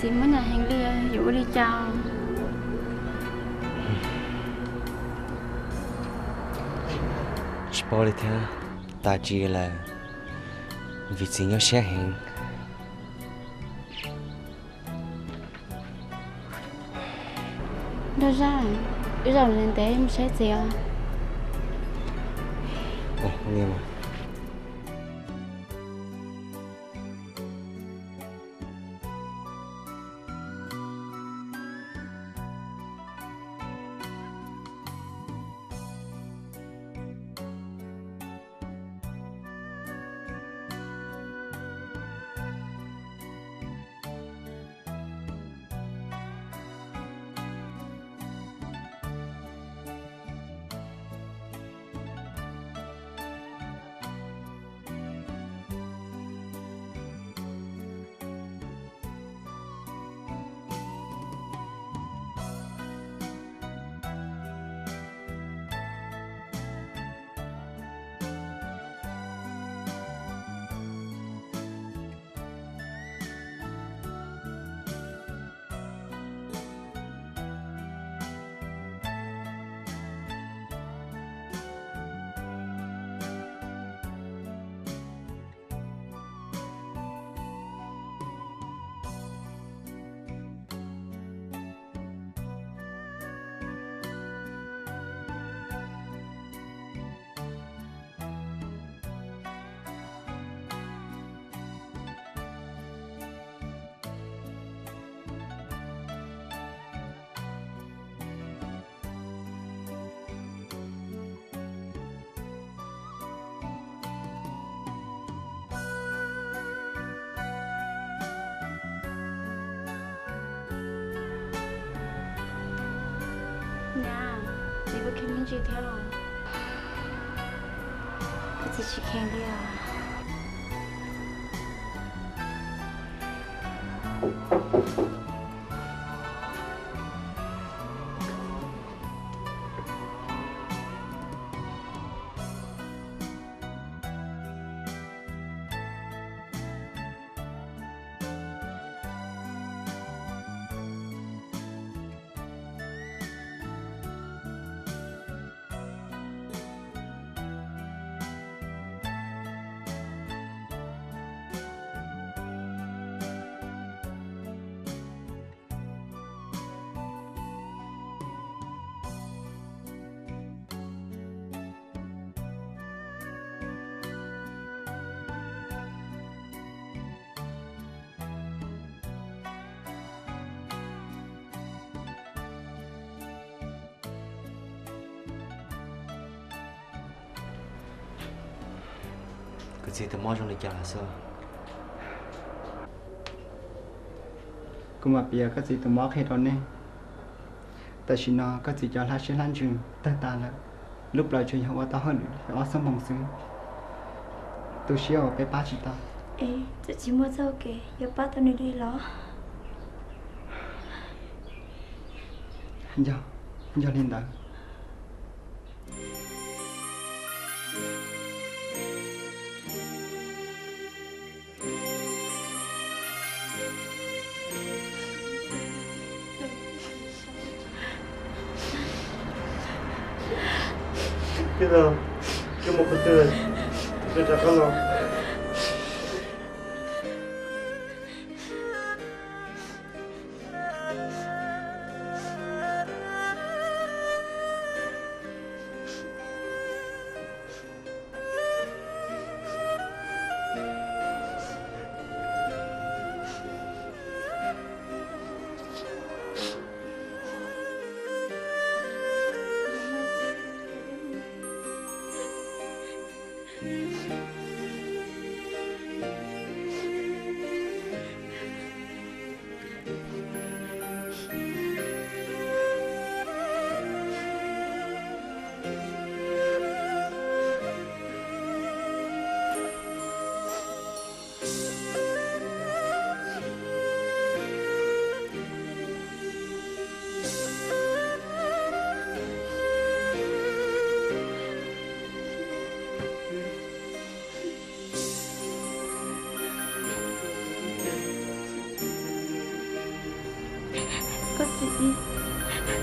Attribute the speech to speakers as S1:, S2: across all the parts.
S1: chỉ muốn là hành lừa dụ đi chào
S2: bỏ đi theo ta chỉ là vì chỉ nhớ sẽ hiện
S1: đâu ra bây giờ lên tế em sẽ gì à
S2: nghe mà
S1: nè chị có khen những gì theo rồi cái gì chị khen đi à
S2: cái gì thì mò trong này chả là sao
S3: cũng mà bây giờ cái gì tụi mỏ hết rồi nè tại vì nó cái gì cho lá sẽ lan truyền ta là lúc lại chuyện họ tao hơn họ sống bằng xứ tôi sẽ ở cái ba chị ta
S1: ê tôi chỉ muốn sao kì giờ bắt tôi đi lo
S3: giờ lên đó
S4: bây giờ cái một cái tươi tôi trả con nó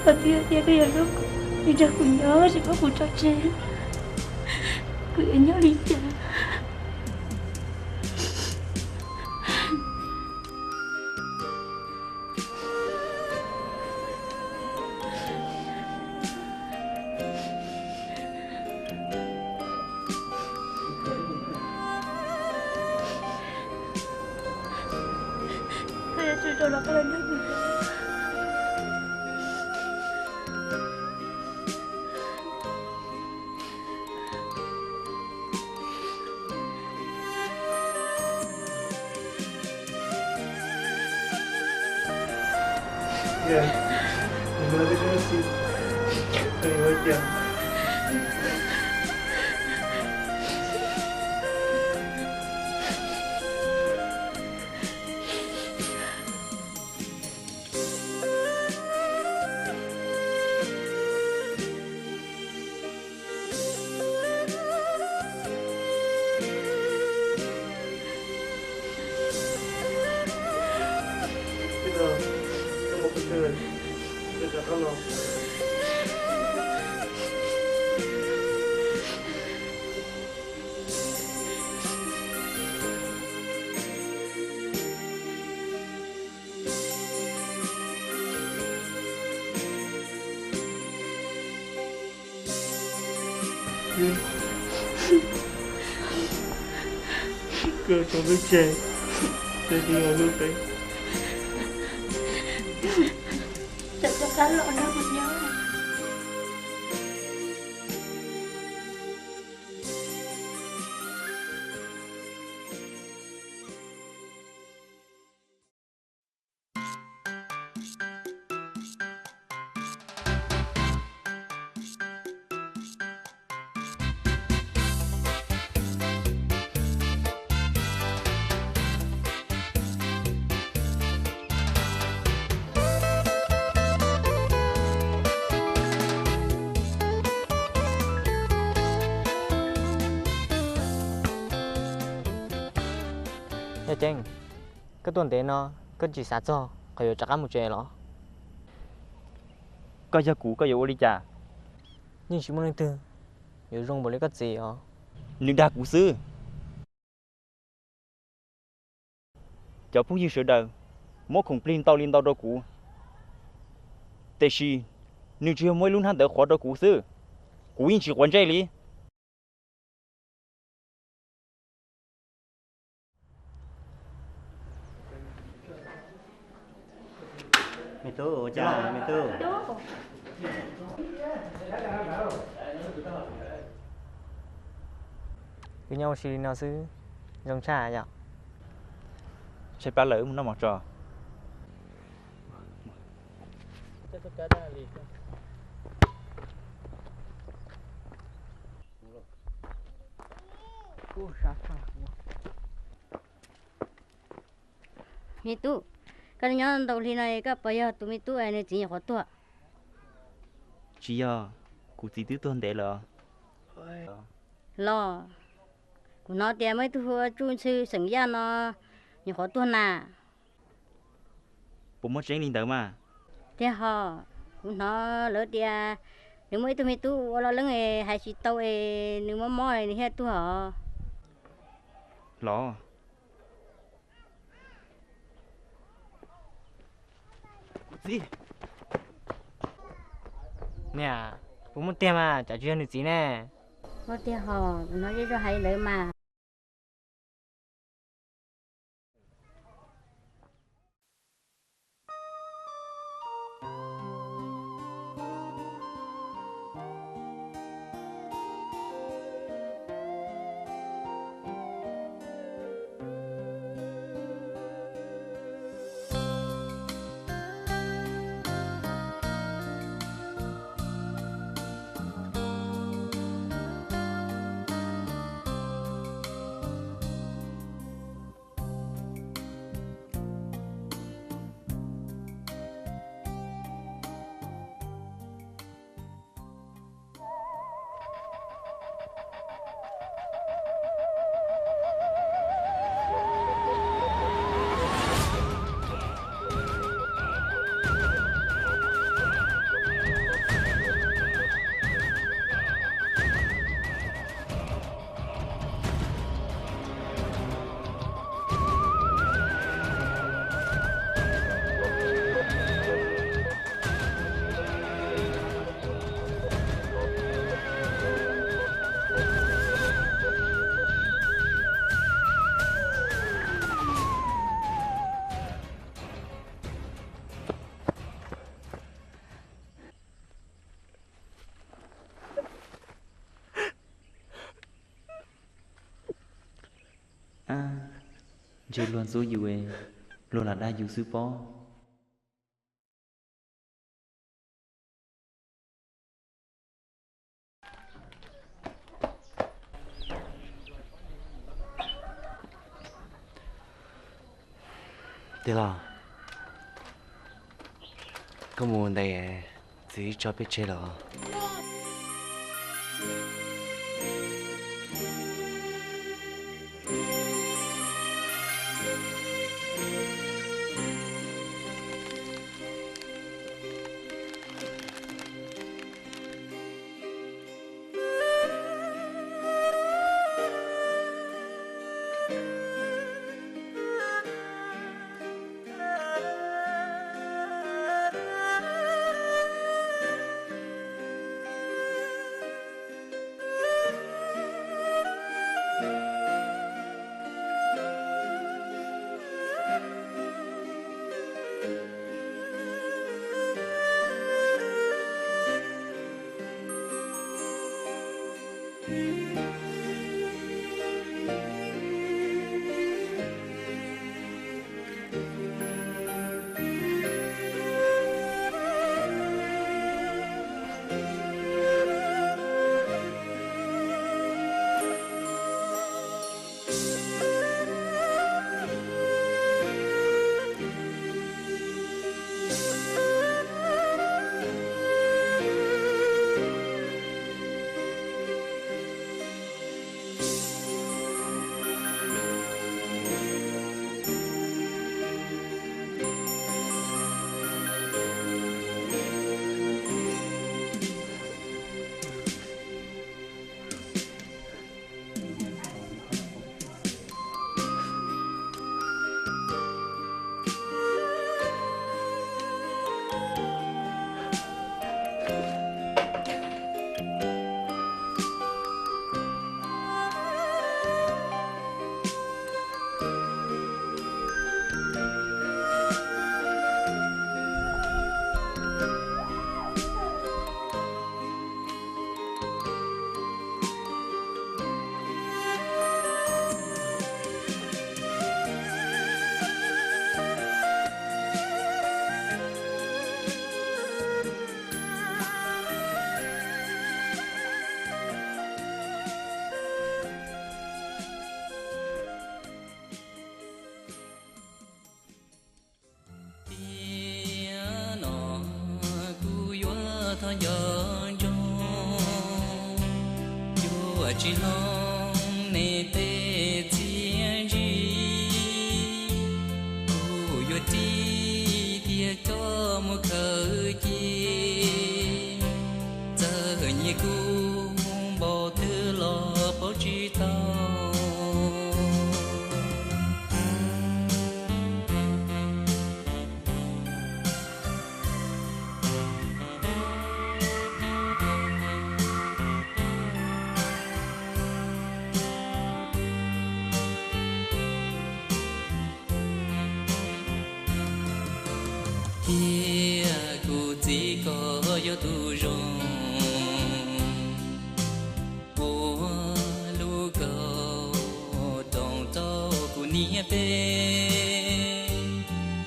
S1: Có tia tia cái giờ lúc đi ra cùng nhớ chỉ có một trò chơi. Cứ nhớ đi cha. Cái giờ cho nó cái lên được.
S4: Ya, terima kasih. Terima kasih. Kita mau betul. Kita kalau cơ trong nước chè để đi ở nước đấy.
S1: Chắc cho cá lộn nó một nhớ.
S5: Nhà Trinh, cái tuần tế nó cứ chỉ sát cho, có chắc ăn một chè đó.
S6: Có giờ cũ có giờ đi chả.
S5: Nhưng chỉ muốn lên từ, nếu dùng một lấy cái gì hả?
S6: Nhưng đã cũ xưa. Cháu phúc như sửa đời, mỗi khủng liên tao đâu cũ. Tại vì, nếu chưa mỗi luôn hắn đỡ khó đâu cũ xưa. Cũ yên chỉ quan trái lý.
S4: Mày tu cha, mày tu.
S5: Với nhau xí nào xứ, giống trà nhở?
S6: Sẽ phá lỡ nó mặc trò.
S7: Mi tu, cái nhóm đầu tiên này cái bây giờ tụi mi tu này chỉ có tu.
S6: Chỉ à, cũ chỉ tứ tuần để lỡ.
S7: Lo, của nó tiền mấy tu chuyên sư sinh ra nó nhiều có tu nà.
S6: Bố mất tránh linh tớ mà.
S7: Thế họ, của nó lỡ tiền, nếu mấy tụi mi tu lo lắng ấy hay chỉ tàu ấy nếu mà mỏi thì hết tu họ.
S6: Lọ. Gì?
S5: Nè, cũng muốn tiền mà, chả chuyên được gì nè.
S7: Có tiền họ, nó cho hay lỡ mà.
S8: chơi luôn số dù ấy luôn là đa dù sư phó
S2: thế là có muốn đây chỉ cho biết chơi rồi
S9: chỉ long nề tê chiến gì cô yo ti tia cho một khởi chi giờ như cô bỏ thứ lo bỏ chi tao kia cô chỉ có yo tu rong ô lu cầu đồng tàu cô nia pe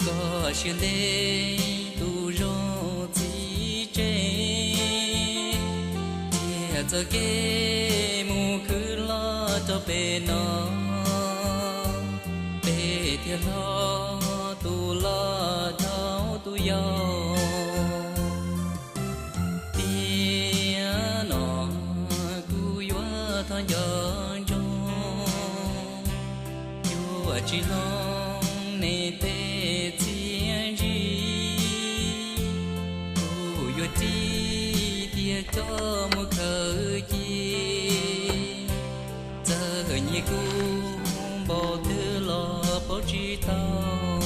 S9: có chuyện đây tu rong chỉ chế kia cho cái mu cứ lo cho pe nó pe thiệt lo tu lo tu yo tia nó cu yo thon yo trong yo chỉ long nề tê chiến gì cu yo ti tia cho một khởi chi giờ như cu bỏ thứ lo bỏ chi tao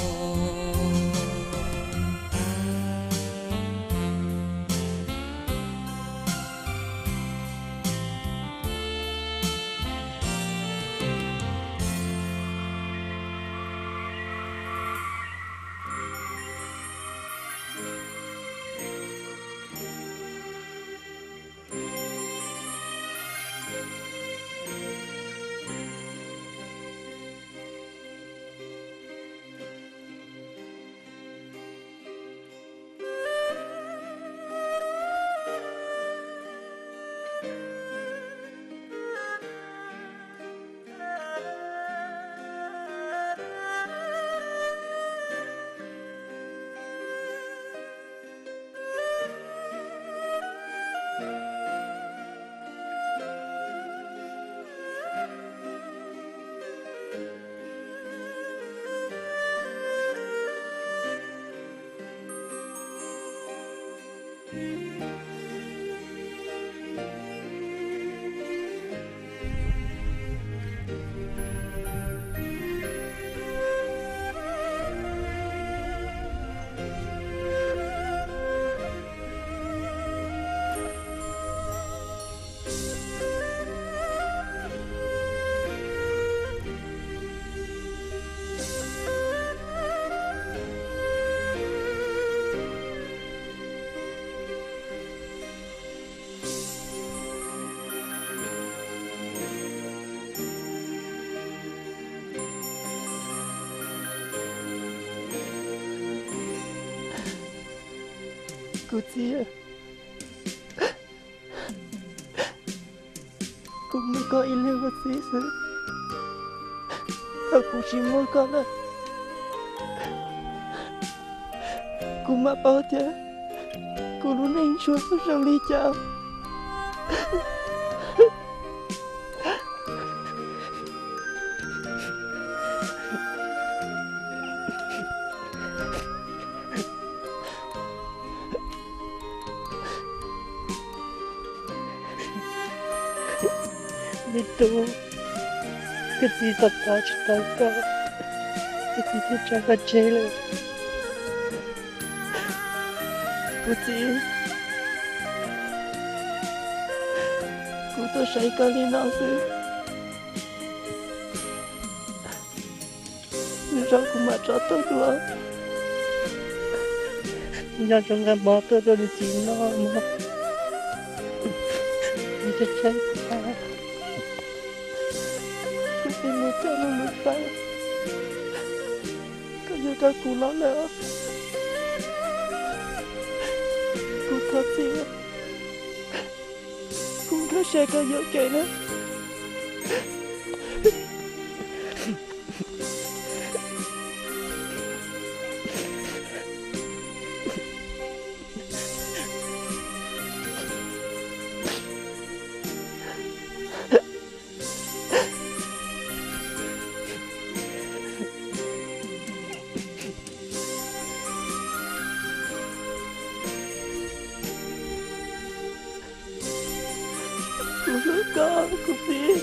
S3: Cô chị à. Cô mới có ý lên một xí xứ. Tao cũng chỉ muốn con là cô mà bao giờ cô luôn anh chúa trong ly chào. Nên tôi cái gì thật đó chỉ tao có cái gì thì cho con chơiเลยcô chị cô tôi say con đi nào chứ rồi cô mà cho tôi luôn giờ trong cái bó tôi đi chín nó mà đi cho chơi cô muốn cho nó lướt vào có như ta cô nói nữa cô thật gì cô thật sẽ có dấu kể nữa con cô biết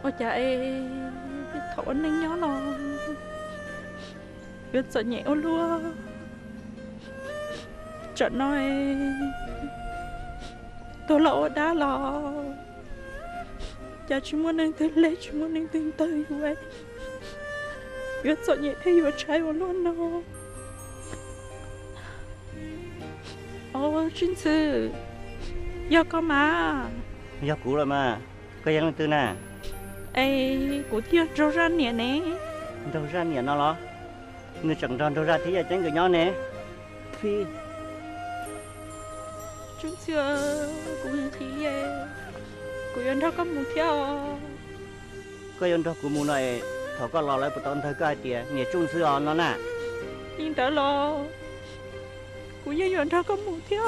S3: ôi trời biết thổi anh nhó nó biết sợ nhẽo luôn trận nói tôi lộ đã lo cha chúng muốn anh tới lấy chúng muốn anh tới tới vậy biết sợ nhẹ thế vừa trái vào luôn nó ô chuyên sư do có mà
S4: do cũ rồi mà có dân tư nè
S1: ê của thiên rau ra nè nè
S4: đâu ra nè nó lo người chẳng tròn đâu ra thì tránh của nhau nè phi
S1: chúng chưa cũng thì của dân đó có một theo
S4: có dân đó của mù này thọ có lò lại một tон thời cái tiền nghề trung sư nó nè
S1: nhưng đã lo của dân đó có một theo